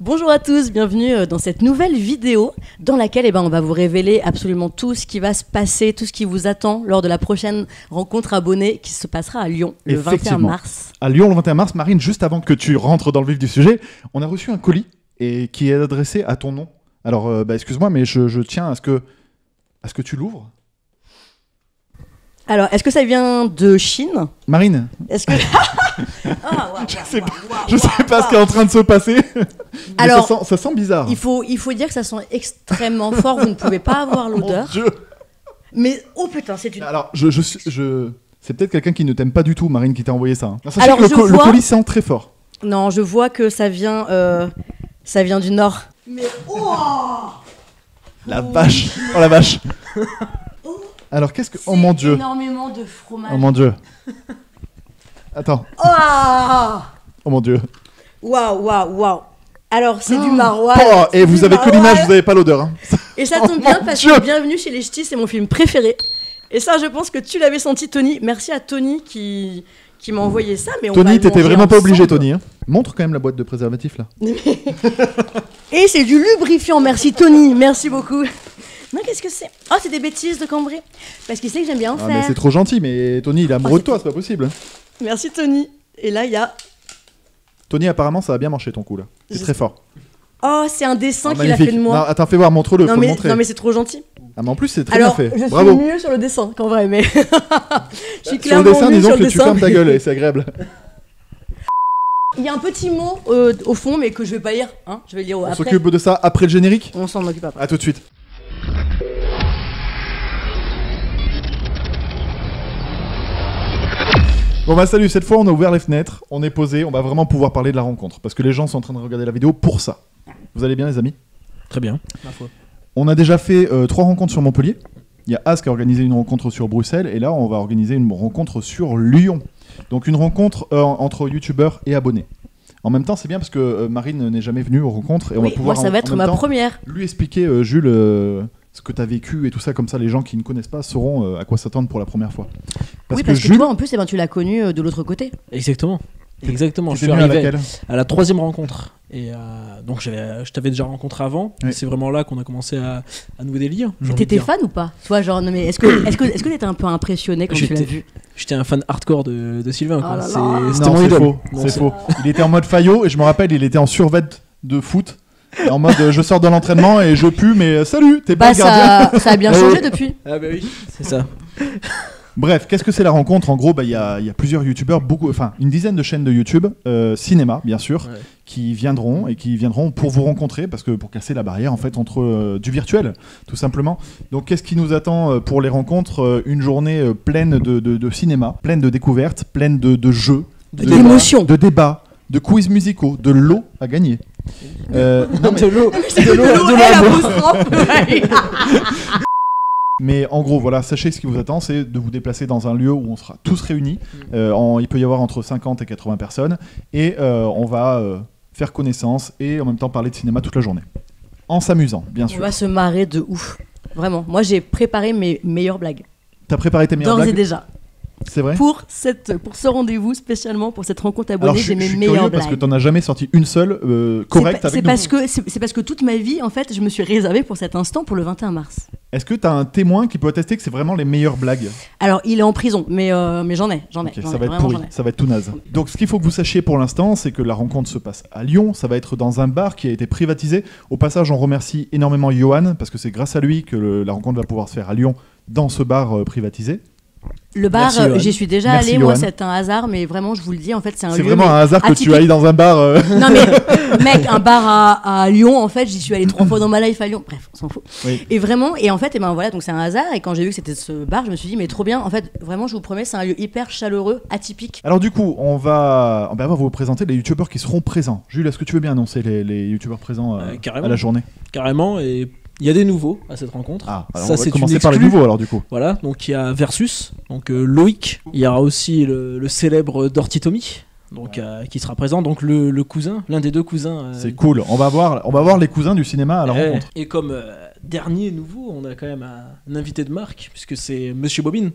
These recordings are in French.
Bonjour à tous, bienvenue dans cette nouvelle vidéo dans laquelle on va vous révéler absolument tout ce qui va se passer, tout ce qui vous attend lors de la prochaine rencontre abonnée qui se passera à Lyon le 21 mars. À Lyon le 21 mars, Marine, juste avant que tu rentres dans le vif du sujet, on a reçu un colis et qui est adressé à ton nom. Alors, excuse-moi, mais je tiens à ce que tu l'ouvres. Alors, est-ce que ça vient de Chine ? Marine, Est-ce que... je sais pas ce qui est en train de se passer. Alors, ça sent bizarre. Il faut dire que ça sent extrêmement fort, vous ne pouvez pas avoir l'odeur. Mon Dieu. Mais oh putain, c'est une... Alors, c'est peut-être quelqu'un qui ne t'aime pas du tout, Marine, qui t'a envoyé ça. Hein. Sachez Alors, que le colis sent très fort. Non, je vois que ça vient du nord. Mais oh La vache. Oh la vache. Alors, qu'est-ce que... Oh mon Dieu. Énormément de fromage. Oh mon Dieu. Attends. Oh mon Dieu. Waouh. Alors, c'est du maroilles. Oh, et vous avez que l'image, vous n'avez pas l'odeur. Hein. Et ça tombe bien parce que Bienvenue chez les Ch'tis, c'est mon film préféré. Et ça, je pense que tu l'avais senti, Tony. Merci à Tony qui m'a envoyé ça. Mais Tony, t'étais vraiment pas obligé, Tony. Hein. Montre quand même la boîte de préservatif, là. Et c'est du lubrifiant. Merci, Tony. Merci beaucoup. Non, qu'est-ce que c'est ? Oh, c'est des bêtises de Cambrai. Parce qu'il sait que j'aime bien en faire. Mais c'est trop gentil, mais Tony, il est amoureux de toi, c'est pas possible. Merci, Tony. Et là, il y a... Tony, apparemment, ça va bien marcher ton coup, là. C'est très fort. Oh, c'est un dessin qu'il a fait de moi. Non, attends, fais voir, montre-le, faut le montrer. Non, mais c'est trop gentil. Ah, mais en plus, c'est très bien fait. Je Bravo. suis mieux sur le dessin qu'en vrai, mais... je suis sur le dessin, disons que tu fermes ta gueule, et c'est agréable. Il y a un petit mot au fond, mais que je vais pas lire. Hein, je vais lire après. On s'occupe de ça après le générique ? On s'en occupe après. À tout de suite. Bon bah salut, cette fois on a ouvert les fenêtres, on est posé, on va vraiment pouvoir parler de la rencontre, parce que les gens sont en train de regarder la vidéo pour ça. Vous allez bien les amis ? Très bien, ma foi. On a déjà fait 3 rencontres sur Montpellier, il y a As qui a organisé une rencontre sur Bruxelles, et là on va organiser une rencontre sur Lyon. Donc une rencontre entre youtubeurs et abonnés. En même temps c'est bien parce que Marine n'est jamais venue aux rencontres, et on va pouvoir moi ça va être ma première. Lui expliquer, Jules... ce que tu as vécu et tout ça, comme ça les gens qui ne connaissent pas sauront à quoi s'attendre pour la première fois. Parce que Jules... toi en plus tu l'as connu de l'autre côté. Exactement. Je suis arrivé à la 3e rencontre. Et donc je t'avais déjà rencontré avant. Oui. C'est vraiment là qu'on a commencé à nouer des liens. T'étais fan ou pas ? Toi, genre, non, mais est-ce que t'étais un peu impressionné quand tu l'as vu ? J'étais un fan hardcore de Sylvain. Oh c'était mon idole. C'est faux. Il était en mode Fayot et je me rappelle, il était en survêt de foot. En mode je sors de l'entraînement et je pue, mais salut, t'es pas le gardien. Ça a bien changé depuis. Ah bah oui, c'est ça. Bref, qu'est-ce que c'est la rencontre ? En gros, il y a plusieurs youtubeurs, une dizaine de chaînes de YouTube, cinéma bien sûr, ouais, qui viendront pour vous rencontrer, parce que pour casser la barrière en fait entre du virtuel, tout simplement. Donc qu'est-ce qui nous attend pour les rencontres ? Une journée pleine de cinéma, pleine de découvertes, pleine de jeux, d'émotions, de débats, de quiz musicaux, de l'eau à gagner. De l'eau. Mais en gros, voilà, sachez ce qui vous attend, c'est de vous déplacer dans un lieu où on sera tous réunis. Il peut y avoir entre 50 et 80 personnes. Et on va faire connaissance et en même temps parler de cinéma toute la journée. En s'amusant, bien sûr. On va se marrer de ouf. Vraiment. Moi, j'ai préparé mes meilleures blagues. T'as préparé tes meilleures blagues ? D'ores et déjà. C'est vrai ? Pour ce rendez-vous, spécialement pour cette rencontre abonnée, j'ai mes meilleures blagues. Parce que t'en as jamais sorti une seule correcte avec nous. C'est parce que toute ma vie, en fait, je me suis réservée pour cet instant, pour le 21 mars. Est-ce que t'as un témoin qui peut attester que c'est vraiment les meilleures blagues ? Alors, il est en prison, mais j'en ai. Okay, ça va être pourri, ça va être tout naze. Donc, ce qu'il faut que vous sachiez pour l'instant, c'est que la rencontre se passe à Lyon. Ça va être dans un bar qui a été privatisé. Au passage, on remercie énormément Johan, parce que c'est grâce à lui que la rencontre va pouvoir se faire à Lyon, dans ce bar privatisé. Le bar, j'y suis déjà allé, moi c'est un hasard, mais vraiment je vous le dis, en fait c'est un lieu. C'est vraiment un hasard atypique. Que tu ailles dans un bar. Non mais mec, un bar à Lyon, en fait j'y suis allé 3 fois dans ma life à Lyon, bref, on s'en fout. Oui. Et vraiment, et en fait, et ben voilà, donc c'est un hasard, et quand j'ai vu que c'était ce bar, je me suis dit, mais trop bien, en fait vraiment je vous promets, c'est un lieu hyper chaleureux, atypique. Alors du coup, on va vous présenter les youtubeurs qui seront présents. Jules, est-ce que tu veux bien annoncer les youtubeurs présents à la journée ? Carrément, et... il y a des nouveaux à cette rencontre. Ah, alors ça, on va commencer par les nouveaux alors du coup. Voilà, donc il y a Versus, donc Loïc. Il y aura aussi le célèbre Dorty Tommy, donc qui sera présent, donc le cousin, l'un des deux cousins. C'est cool. On va voir les cousins du cinéma à la rencontre. Et comme dernier nouveau, on a quand même un invité de marque puisque c'est Monsieur Bobine.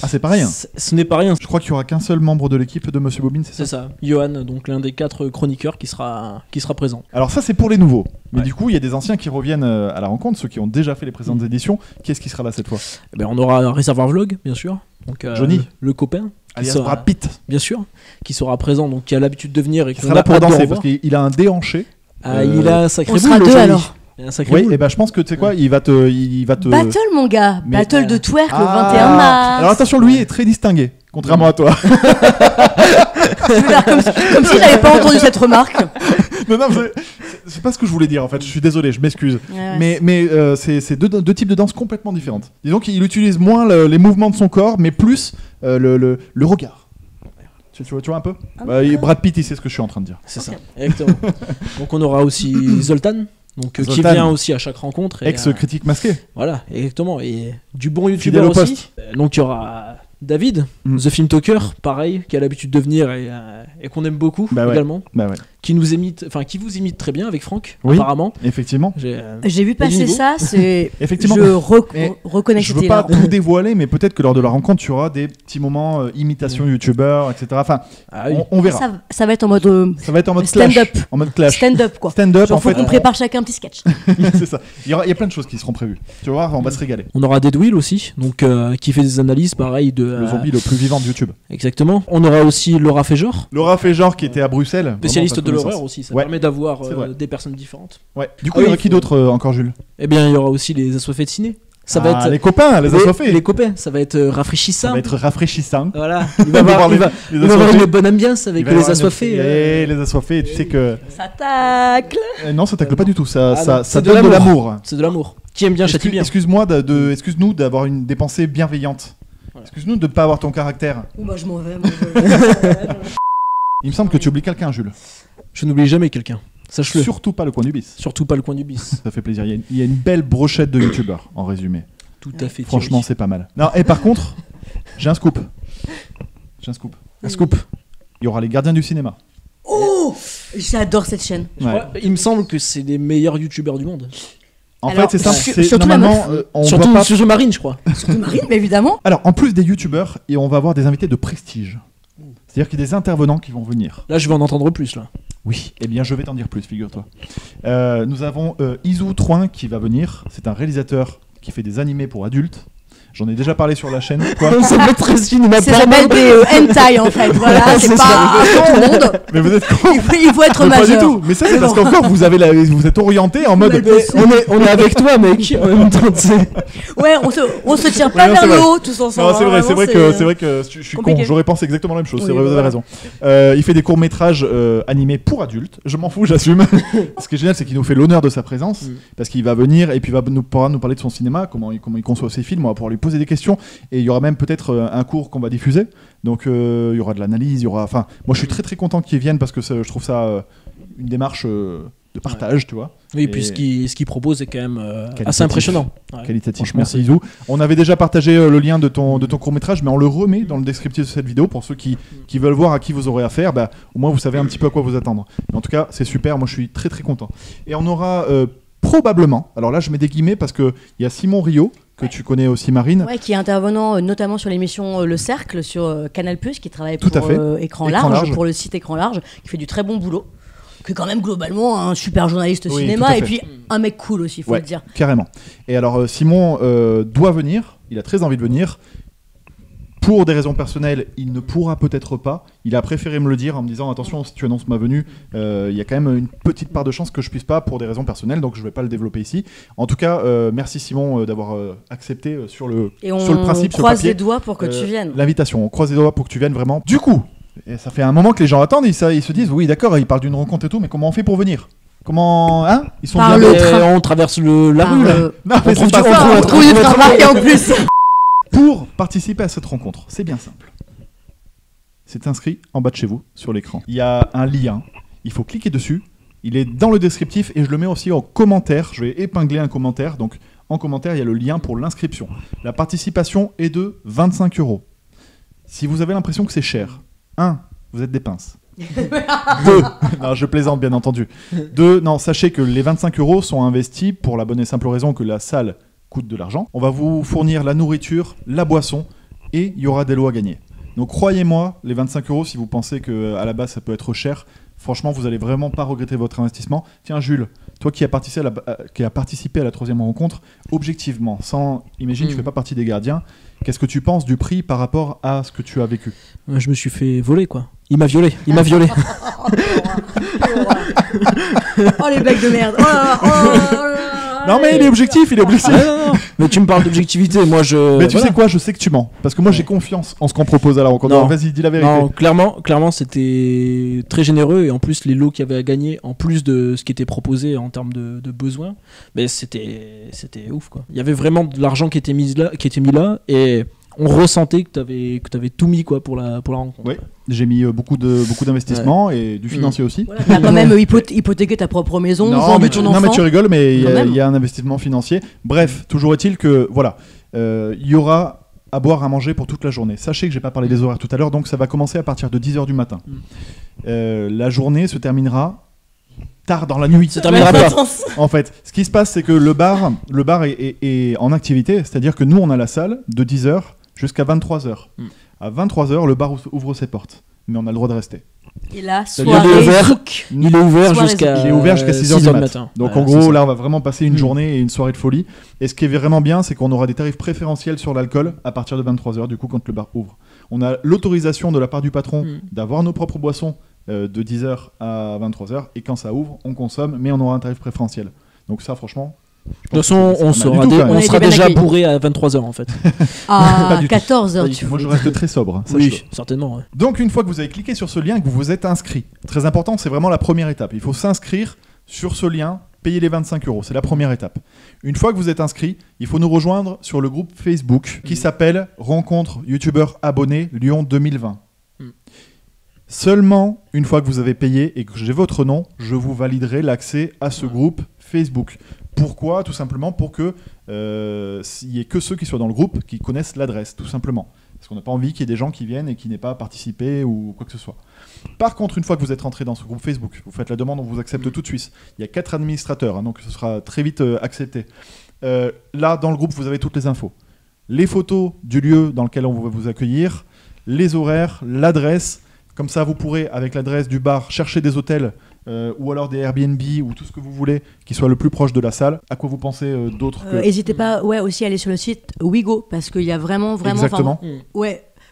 Ah, c'est pas rien. Ce n'est pas rien. Je crois qu'il y aura qu'un seul membre de l'équipe de Monsieur Bobine, c'est ça ? C'est ça. Johan, donc l'un des 4 chroniqueurs qui sera présent. Alors ça, c'est pour les nouveaux. Mais du coup, il y a des anciens qui reviennent à la rencontre, ceux qui ont déjà fait les précédentes éditions. Qui est-ce qui sera là cette fois ? On aura un réservoir vlog, bien sûr. Donc, Johnny, le copain. Alias Brad Pitt. Bien sûr. Qui sera présent, donc qui a l'habitude de venir et qui sera là pour danser, parce qu'il a un déhanché. Il a un sacré boule. On sera deux alors. Oui, et je pense que tu sais quoi, il va te. Battle, mon gars. Battle de twerk le 21 mars. Alors attention, lui est très distingué, contrairement à toi. Comme si j'avais pas entendu cette remarque. Non, c'est pas ce que je voulais dire en fait. Je suis désolé, je m'excuse. Ouais. Mais c'est deux types de danse complètement différentes. Disons qu'il utilise moins les mouvements de son corps, mais plus le regard. Tu vois un peu Brad Pitt, il sait ce que je suis en train de dire. C'est ça, exactement. Donc on aura aussi Zoltan. Donc, qui vient aussi à chaque rencontre. Ex-critique masqué. Voilà, exactement. Et du bon youtubeur aussi. Donc il y aura David, The Film Talker, pareil, qui a l'habitude de venir et qu'on aime beaucoup également. Bah ouais. Qui vous imite très bien avec Franck, apparemment. Effectivement. J'ai vu passer ça, effectivement. Je reconnais que je veux pas tout dévoiler, mais peut-être que lors de la rencontre, tu auras des petits moments imitation youtubeur, etc. Enfin, on verra. Ça va être en mode. Ça va être en mode stand-up. En mode clash. Stand-up, quoi. Stand-up. Genre, faut qu'on prépare chacun un petit sketch. C'est ça. Il y a plein de choses qui seront prévues. Tu vas voir, on va se régaler. On aura Deadwill aussi, donc qui fait des analyses, pareil de. Le zombie le plus vivant de YouTube. Exactement. On aura aussi Laura Fejor. Laura Fejor qui était à Bruxelles. Spécialiste de l'horreur aussi. Ça permet d'avoir des personnes différentes. Ouais. Du coup, il y aura qui d'autre encore, Jules ? Eh bien, il y aura aussi les assoiffés de ciné. Ça va être les copains, les assoiffés. Les copains, ça va être rafraîchissant. Ça va être rafraîchissant. Voilà. Il va y avoir une bonne ambiance avec les assoiffés. Les assoiffés, tu sais que. Ça tacle. Non, ça tacle pas du tout. Ça donne de l'amour. C'est de l'amour. Qui aime bien châtie bien. Excuse-nous d'avoir des pensées bienveillantes. Voilà. Excuse-nous de ne pas avoir ton caractère. Bah, je m'en vais. Il me semble que tu oublies quelqu'un, Jules. Je n'oublie jamais quelqu'un. Sache-le. Surtout pas le coin du bis. Surtout pas le coin du bis. Ça fait plaisir. Il y a une belle brochette de youtubeurs, en résumé. Tout à fait. Franchement, c'est pas mal. Non, et par contre, j'ai un scoop. Un scoop. Il y aura les gardiens du cinéma. Oh, j'adore cette chaîne. Ouais. Il me semble que c'est les meilleurs youtubeurs du monde. En fait, c'est ça. Surtout normalement, surtout Marine, je crois. Surtout Marine, mais évidemment. Alors, en plus des youtubeurs, et on va avoir des invités de prestige. C'est-à-dire qu'il y a des intervenants qui vont venir. Là, je vais en entendre plus, là. Oui, eh bien, je vais t'en dire plus, figure-toi. Nous avons Isou Troin qui va venir. C'est un réalisateur qui fait des animés pour adultes. J'en ai déjà parlé sur la chaîne. Ça s'appelle des hentai en fait. Voilà, c'est pas tout le monde. Mais vous êtes con. Il faut être majeur. Pas du tout. Mais ça, c'est parce qu'encore vous êtes orienté en mode. On est avec toi, mec. En même temps, ouais, on se tire pas vers le haut tous ensemble. Non, c'est vrai que je suis con. J'aurais pensé exactement la même chose. Vous avez raison. Il fait des courts métrages animés pour adultes. Je m'en fous, j'assume. Ce qui est génial, c'est qu'il nous fait l'honneur de sa présence parce qu'il va venir et puis pourra nous parler de son cinéma, comment il conçoit ses films. On va pouvoir lui poser des questions et il y aura même peut-être un cours qu'on va diffuser, donc il y aura de l'analyse, moi je suis très très content qu'il vienne parce que je trouve ça une démarche de partage, tu vois. Oui, et puis ce qu'il propose est quand même assez impressionnant. Qualitatif. Merci Isou. On avait déjà partagé le lien de ton court-métrage, mais on le remet dans le descriptif de cette vidéo pour ceux qui veulent voir à qui vous aurez affaire. Au moins vous savez un petit peu à quoi vous attendre. Mais en tout cas, c'est super, moi je suis très très content. Et on aura probablement, alors là je mets des guillemets parce qu'il y a Simon Rio, que tu connais aussi, Marine. Ouais, qui est intervenant notamment sur l'émission Le Cercle sur Canal+, qui travaille pour Écran Large, pour le site Écran Large, qui fait du très bon boulot, qui est quand même globalement un super journaliste cinéma, et puis un mec cool aussi, il faut le dire. Carrément. Et alors Simon doit venir, il a très envie de venir. Pour des raisons personnelles, il ne pourra peut-être pas. Il a préféré me le dire en me disant attention, si tu annonces ma venue, il y a quand même une petite part de chance que je puisse pas pour des raisons personnelles, donc je vais pas le développer ici. En tout cas, merci Simon d'avoir accepté sur le principe. Et on croise les doigts pour que tu viennes. L'invitation, on croise les doigts pour que tu viennes vraiment. Du coup, et ça fait un moment que les gens attendent, ils se disent oui d'accord, ils parlent d'une rencontre et tout, mais comment on fait pour venir ? Comment ils sont bien on traverse la rue là. Non, mais c'est pas ça. On trouve du travail en plus. Pour participer à cette rencontre, c'est bien simple. C'est inscrit en bas de chez vous, sur l'écran. Il y a un lien, il faut cliquer dessus. Il est dans le descriptif et je le mets aussi en commentaire. Je vais épingler un commentaire. Donc en commentaire, il y a le lien pour l'inscription. La participation est de 25 €. Si vous avez l'impression que c'est cher, 1, vous êtes des pinces. 2, non, je plaisante bien entendu. 2, non, sachez que les 25 € sont investis pour la bonne et simple raison que la salle coûte de l'argent. On va vous fournir la nourriture, la boisson et il y aura des lots à gagner. Donc croyez-moi, les 25 €, si vous pensez qu'à la base ça peut être cher, franchement vous allez vraiment pas regretter votre investissement. Tiens Jules, toi qui as participé à la 3e rencontre, objectivement, imagine tu fais pas partie des gardiens, qu'est-ce que tu penses du prix par rapport à ce que tu as vécu? Je me suis fait voler quoi. Il m'a violé. Oh les blagues de merde. Non mais il est objectif. Non. Mais tu me parles d'objectivité, moi je... Mais tu sais quoi, je sais que tu mens. Parce que moi j'ai confiance en ce qu'on propose à la rencontre. Non. Vas-y, dis la vérité. Non, clairement c'était très généreux. Et en plus les lots qu'il y avait à gagner, en plus de ce qui était proposé en termes de besoins, mais c'était ouf quoi. Il y avait vraiment de l'argent qui était mis là et... on ressentait que t'avais tout mis quoi pour la rencontre. Oui, j'ai mis beaucoup d'investissements et du financier aussi. Voilà, t'as quand même hypothéqué ta propre maison, vendu ton enfant. Non mais tu rigoles, mais il y a un investissement financier. Bref, toujours est-il que voilà, il y aura à boire, à manger pour toute la journée. Sachez que j'ai pas parlé des horaires tout à l'heure, donc ça va commencer à partir de 10h du matin. La journée se terminera tard dans la nuit. Ça terminera pas. En fait, ce qui se passe, c'est que le bar est en activité, c'est-à-dire que nous on a la salle de 10h jusqu'à 23h. À 23h, le bar ouvre ses portes. Mais on a le droit de rester. Et là, il est ouvert jusqu'à 6h du matin. Donc en gros, là, on va vraiment passer une journée et une soirée de folie. Et ce qui est vraiment bien, c'est qu'on aura des tarifs préférentiels sur l'alcool à partir de 23h, du coup, quand le bar ouvre. On a l'autorisation de la part du patron d'avoir nos propres boissons de 10h à 23h. Et quand ça ouvre, on consomme, mais on aura un tarif préférentiel. Donc ça, franchement... De toute façon, on sera déjà bourré à 23h en fait. À 14h, Moi je reste très sobre. Oui, certainement. Ouais. Donc une fois que vous avez cliqué sur ce lien et que vous vous êtes inscrit, très important, c'est vraiment la première étape. Il faut s'inscrire sur ce lien, payer les 25 €. C'est la première étape. Une fois que vous êtes inscrit, il faut nous rejoindre sur le groupe Facebook qui s'appelle Rencontre YouTubeurs abonnés Lyon 2020. Seulement une fois que vous avez payé et que j'ai votre nom, je vous validerai l'accès à ce groupe Facebook. Pourquoi ? Tout simplement pour que il n'y ait que ceux qui soient dans le groupe qui connaissent l'adresse, tout simplement. Parce qu'on n'a pas envie qu'il y ait des gens qui viennent et qui n'aient pas participé ou quoi que ce soit. Par contre, une fois que vous êtes rentré dans ce groupe Facebook, vous faites la demande, on vous accepte tout de suite. Il y a 4 administrateurs, donc ce sera très vite accepté. Là, dans le groupe, vous avez toutes les infos. Les photos du lieu dans lequel on va vous accueillir, les horaires, l'adresse. Comme ça, vous pourrez, avec l'adresse du bar, chercher des hôtels ou alors des Airbnb ou tout ce que vous voulez qui soit le plus proche de la salle. À quoi vous pensez d'autres N'hésitez pas aussi à aller sur le site Wigo parce qu'il y a vraiment... Exactement.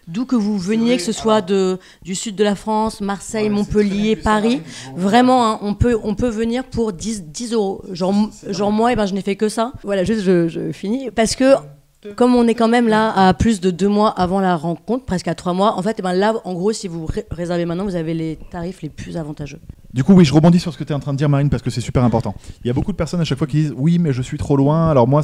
D'où que vous veniez, que ce soit du sud de la France, Marseille, Montpellier, Paris, vraiment, on peut venir pour 10 €. Genre moi, je n'ai fait que ça. Voilà, juste je finis. Parce que... comme on est quand même là à plus de 2 mois avant la rencontre, presque à 3 mois, en fait, là, en gros, si vous réservez maintenant, vous avez les tarifs les plus avantageux. Du coup, oui, je rebondis sur ce que tu es en train de dire, Marine, parce que c'est super important. Il y a beaucoup de personnes à chaque fois qui disent « Oui, mais je suis trop loin. » Alors moi,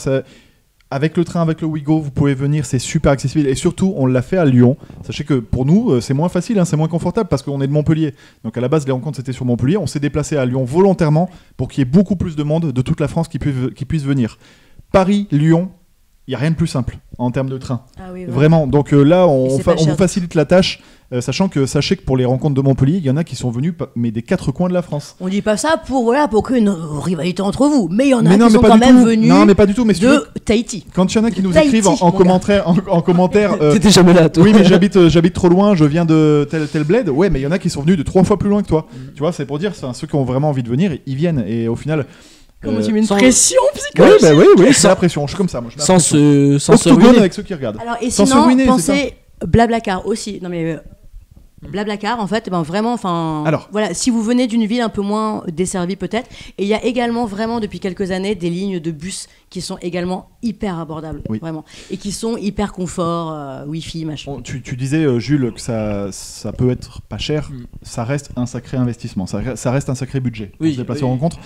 avec le train, avec le Wigo, vous pouvez venir, c'est super accessible. Et surtout, on l'a fait à Lyon. Sachez que pour nous, c'est moins facile, c'est moins confortable, parce qu'on est de Montpellier. Donc à la base, les rencontres, c'était sur Montpellier. On s'est déplacé à Lyon volontairement pour qu'il y ait beaucoup plus de monde de toute la France qui puisse venir. Paris, Lyon... il n'y a rien de plus simple en termes de train. Ah oui, vraiment. Donc là, on vous facilite la tâche, sachant que sachez que pour les rencontres de Montpellier, il y en a qui sont venus mais des 4 coins de la France. On dit pas ça pour qu'il y ait une rivalité entre vous, mais il y en a qui sont quand même venus de Tahiti. Quand il y en a qui nous écrivent en commentaire t'étais jamais là, toi. Oui, mais j'habite trop loin, je viens de tel bled. Ouais, mais il y en a qui sont venus de 3 fois plus loin que toi. Tu vois, c'est pour dire, ceux qui ont vraiment envie de venir, ils viennent. Et au final... Comment tu mets une pression psychologique? Oui, c'est la pression, je suis comme ça. Moi, je sans se ruiner avec ceux qui regardent. Alors, et sinon, pensez Blablacar aussi. Non mais Blablacar, en fait, vraiment, voilà, si vous venez d'une ville un peu moins desservie peut-être, et il y a également vraiment depuis quelques années des lignes de bus qui sont également hyper abordables, vraiment, et qui sont hyper confort, wifi, machin. Bon, tu disais, Jules, que ça peut être pas cher, ça reste un sacré investissement, ça reste un sacré budget pour se déplacer en rencontre.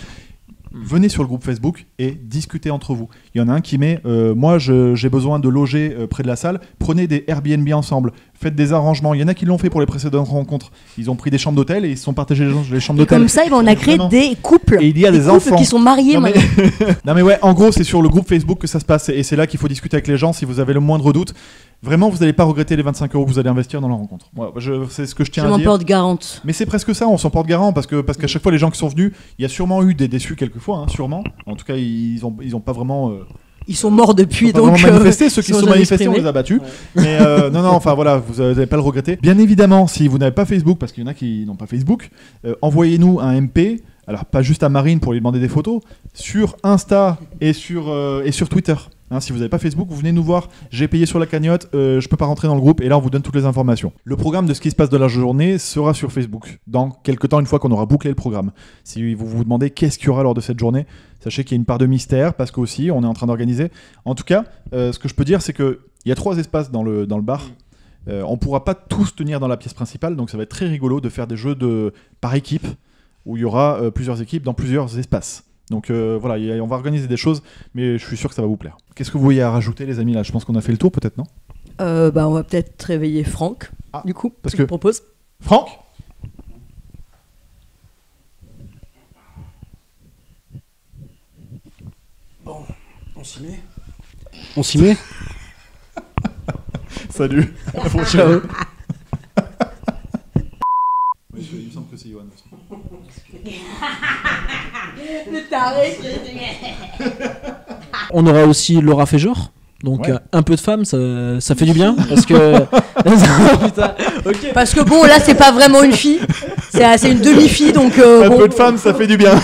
Venez sur le groupe Facebook et discutez entre vous. Il y en a un qui met moi j'ai besoin de loger près de la salle, prenez des Airbnb ensemble, faites des arrangements. Il y en a qui l'ont fait pour les précédentes rencontres. Ils ont pris des chambres d'hôtel et ils se sont partagés les chambres d'hôtel. Comme ça, on a créé des couples. Et il y a des enfants qui sont mariés maintenant. Non mais ouais, en gros, c'est sur le groupe Facebook que ça se passe et c'est là qu'il faut discuter avec les gens si vous avez le moindre doute. Vraiment, vous n'allez pas regretter les 25 € que vous allez investir dans la rencontre. C'est ce que je tiens à dire. Je m'en porte garante. Mais c'est presque ça, on s'en porte garant parce qu'à chaque fois, les gens qui sont venus, il y a sûrement eu des déçus quelquefois, sûrement. En tout cas, ils ont pas vraiment. Ils sont morts depuis, donc manifester, ceux qui ils sont manifestés, on les a battus. Mais non, enfin voilà, vous n'allez pas le regretter. Bien évidemment, si vous n'avez pas Facebook, parce qu'il y en a qui n'ont pas Facebook, envoyez-nous un MP. Alors pas juste à Marine pour lui demander des photos, sur Insta et sur Twitter. Hein, si vous n'avez pas Facebook, vous venez nous voir. J'ai payé sur la cagnotte, je peux pas rentrer dans le groupe et là on vous donne toutes les informations. Le programme de ce qui se passe de la journée sera sur Facebook dans quelques temps, une fois qu'on aura bouclé le programme. Si vous vous demandez qu'est-ce qu'il y aura lors de cette journée, sachez qu'il y a une part de mystère parce qu'aussi on est en train d'organiser. En tout cas, ce que je peux dire, c'est qu'il y a 3 espaces dans le bar. On pourra pas tous tenir dans la pièce principale, donc ça va être très rigolo de faire des jeux par équipe où il y aura plusieurs équipes dans plusieurs espaces. Donc voilà, on va organiser des choses, mais je suis sûr que ça va vous plaire. Qu'est-ce que vous voyez à rajouter, les amis, là? Je pense qu'on a fait le tour, peut-être, non? On va peut-être réveiller Franck, du coup, parce que je propose. Franck? Bon, on s'y met. Salut. À la prochaine. Ciao. Oui, il me semble que c'est Yoann aussi. Le taré. On aura aussi Laura Féjor. Donc Ouais. un peu de femmes, ça fait du bien parce que putain, ok. Parce que bon, là, c'est pas vraiment une fille, c'est une demi-fille, donc Un bon. peu de femmes, ça fait du bien.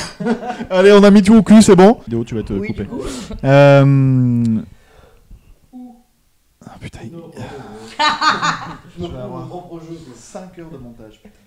Allez, on a mis tout au cul, c'est bon. Vidéo, tu vas te Oui, couper. du coup. Ah putain. Je vais avoir 5 heures de montage. Putain.